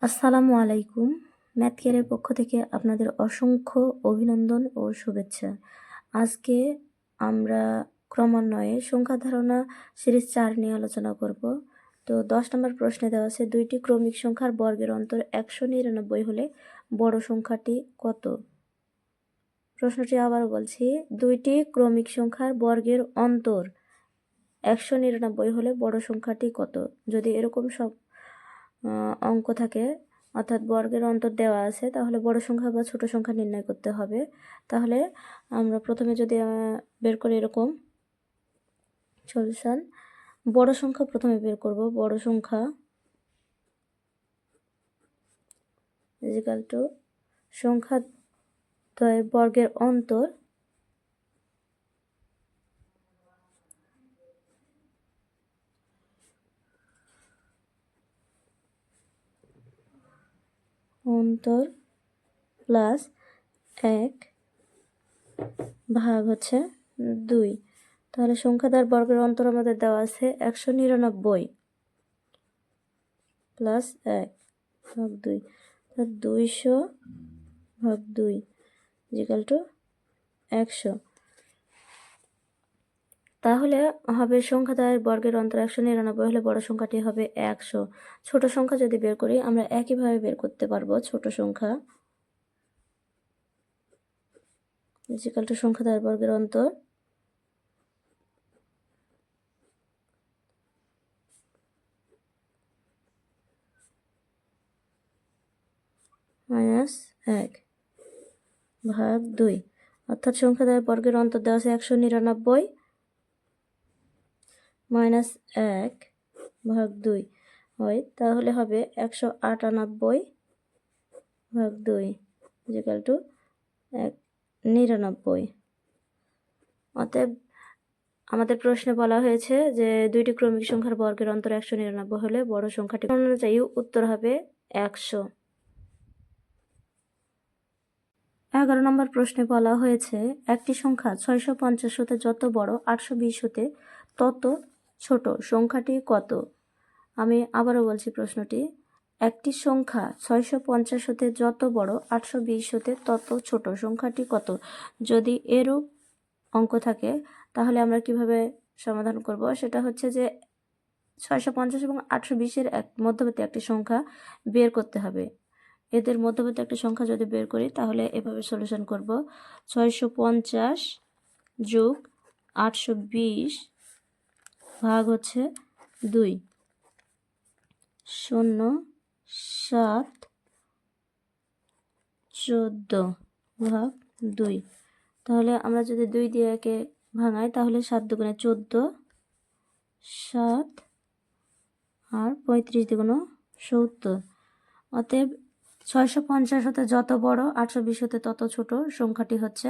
আসসালামু আলাইকুম। ম্যাথ কেয়ারের পক্ষ থেকে আপনাদের অসংখ্য অভিনন্দন ও শুভেচ্ছা। আজকে আমরা ক্রমান্বয়ে সংখ্যা ধারণা সিরিজ 4 নিয়ে আলোচনা করব। তো 10 নম্বর প্রশ্নে দেওয়া আছে 2টি ক্রমিক সংখ্যার বর্গের অন্তর 199 হলে বড় সংখ্যাটি কত? প্রশ্নটি আবারও বলছি, 2টি ক্রমিক সংখ্যার বর্গের অন্তর 199 হলে বড় সংখ্যাটি কত? যদি এরকম সব অঙ্ক থাকে অর্থাৎ বর্গের অন্তর দেওয়া আছে, তাহলে বড় সংখ্যা বা ছোট সংখ্যা নির্ণয় করতে হবে। তাহলে আমরা প্রথমে যদি বের করি এরকম সলিউশন, বড় সংখ্যা প্রথমে বের করব। বড় সংখ্যা ইজিক্যাল টু সংখ্যা দ্বয় বর্গের অন্তর প্লাস 1 ভাগ হচ্ছে 2। তাহলে সংখ্যা দ্বয়ের বর্গের অন্তর আমাদের দেওয়া আছে 199 প্লাস 1 ভাগ 2, 200 ভাগ 2 ইজিক্যাল টু 100। তাহলে হবে সংখ্যা দ্বয়ের বর্গের অন্তর 199 হলে বড় সংখ্যাটি হবে 100। ছোট সংখ্যা যদি বের করি আমরা একইভাবে বের করতে পারবো। ছোট সংখ্যা ইজিক্যাল টু সংখ্যা দ্বয়ের বর্গের অন্তর মাইনাস 1 ভাগ 2, অর্থাৎ সংখ্যা দ্বয়ের বর্গের অন্তর দেওয়া আছে 199 মাইনাস 1 ভাগ 2 হয়, তাহলে হবে 198 ভাগ 2 ইজিক্যাল টু 99। অতএব আমাদের প্রশ্নে বলা হয়েছে যে 2টি ক্রমিক সংখ্যার বর্গের অন্তর 199 হলে বড় সংখ্যাটি অনুযায়ী উত্তর হবে 100। 11 নম্বর প্রশ্নে বলা হয়েছে একটি সংখ্যা 650 হতে যত বড় 820 হতে তত ছোট সংখ্যাটি কত? আমি আবারও বলছি প্রশ্নটি, একটি সংখ্যা 650 হতে যত বড় 820 হতে তত ছোট সংখ্যাটি কত? যদি এরূপ অঙ্ক থাকে তাহলে আমরা কিভাবে সমাধান করব? সেটা হচ্ছে যে 650 এবং 820-এর মধ্যবর্তী একটি সংখ্যা বের করতে হবে। এদের মধ্যবর্তী একটা সংখ্যা যদি বের করি তাহলে এভাবে সলিউশন করব। 650 যোগ 820 ভাগ হচ্ছে 2, 0 7 14 ভাগ 2। তাহলে আমরা যদি 2 দিয়ে একে ভাঙাই তাহলে 7 দুগুণে 14, 7 আর 35 দুগুণে 70। অতএব 650 হতে যত বড় 820 হতে তত ছোট সংখ্যাটি হচ্ছে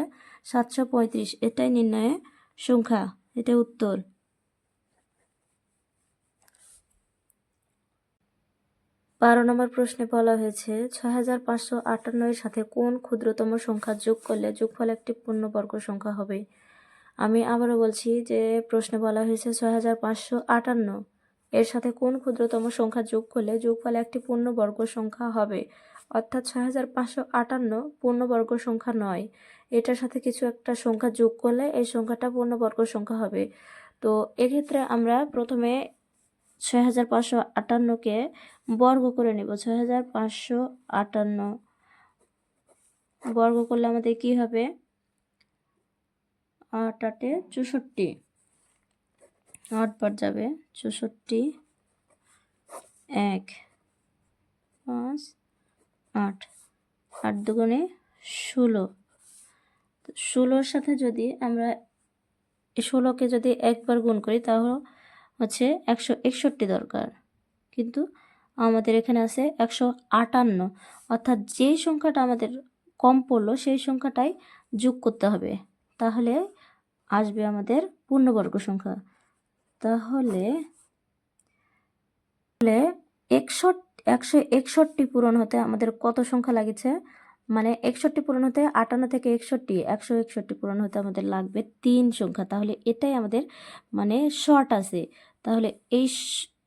735। এটাই নির্ণয়ের সংখ্যা, এটা উত্তর। 12 নম্বর প্রশ্নে বলা হয়েছে 6558 এর সাথে কোন ক্ষুদ্রতম সংখ্যা যোগ করলে যোগফল একটি পূর্ণবর্গ সংখ্যা হবে? আমি আবারও বলছি যে প্রশ্নে বলা হয়েছে 6558 এর সাথে কোন ক্ষুদ্রতম সংখ্যা যোগ করলে যোগফল একটি পূর্ণবর্গ সংখ্যা হবে, অর্থাৎ 6558 পূর্ণবর্গ সংখ্যা নয়, এটার সাথে কিছু একটা সংখ্যা যোগ করলে এই সংখ্যাটা পূর্ণবর্গ সংখ্যা হবে। তো এক্ষেত্রে আমরা প্রথমে 6558-কে বর্গ করে নেব। 6558 বর্গ করলে আমাদের কি হবে? 8 8 64, 8 বার যাবে 64, 1 5 8, 8 দুগুণে 16। 16-র সাথে যদি আমরা 16-কে যদি একবার গুণ করি তাহলে হচ্ছে 161 দরকার, কিন্তু আমাদের এখানে আছে 158, অর্থাৎ যেই সংখ্যাটা আমাদের কম পড়লো সেই সংখ্যাটাই যোগ করতে হবে, তাহলে আসবে আমাদের পূর্ণবর্গ সংখ্যা। তাহলে 161 পূরণ হতে আমাদের কত সংখ্যা লাগছে? মানে 61 পূরণ হতে 58 থেকে 161 পূরণ হতে আমাদের লাগবে 3 সংখ্যা। তাহলে এটাই আমাদের মানে শর্ট আছে। তাহলে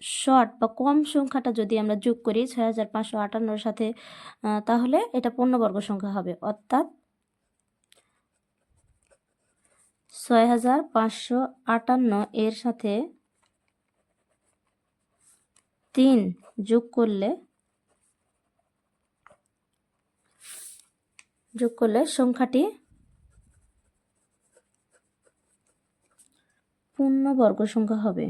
শর্ট বা কম সংখ্যাটা যদি আমরা যোগ করি 6558 সাথে, তাহলে এটা পূর্ণবর্গ সংখ্যা হবে। অর্থাৎ 6558 এর সাথে 3 যোগ করলে সংখ্যাটি পূর্ণবর্গ সংখ্যা হবে।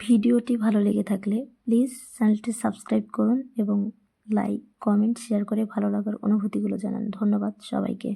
ভিডিওটি ভালো লেগে থাকলে প্লিজ চ্যানেলটি সাবস্ক্রাইব করুন এবং লাইক, কমেন্ট, শেয়ার করে ভালো লাগার অনুভূতিগুলো জানান। ধন্যবাদ সবাইকে।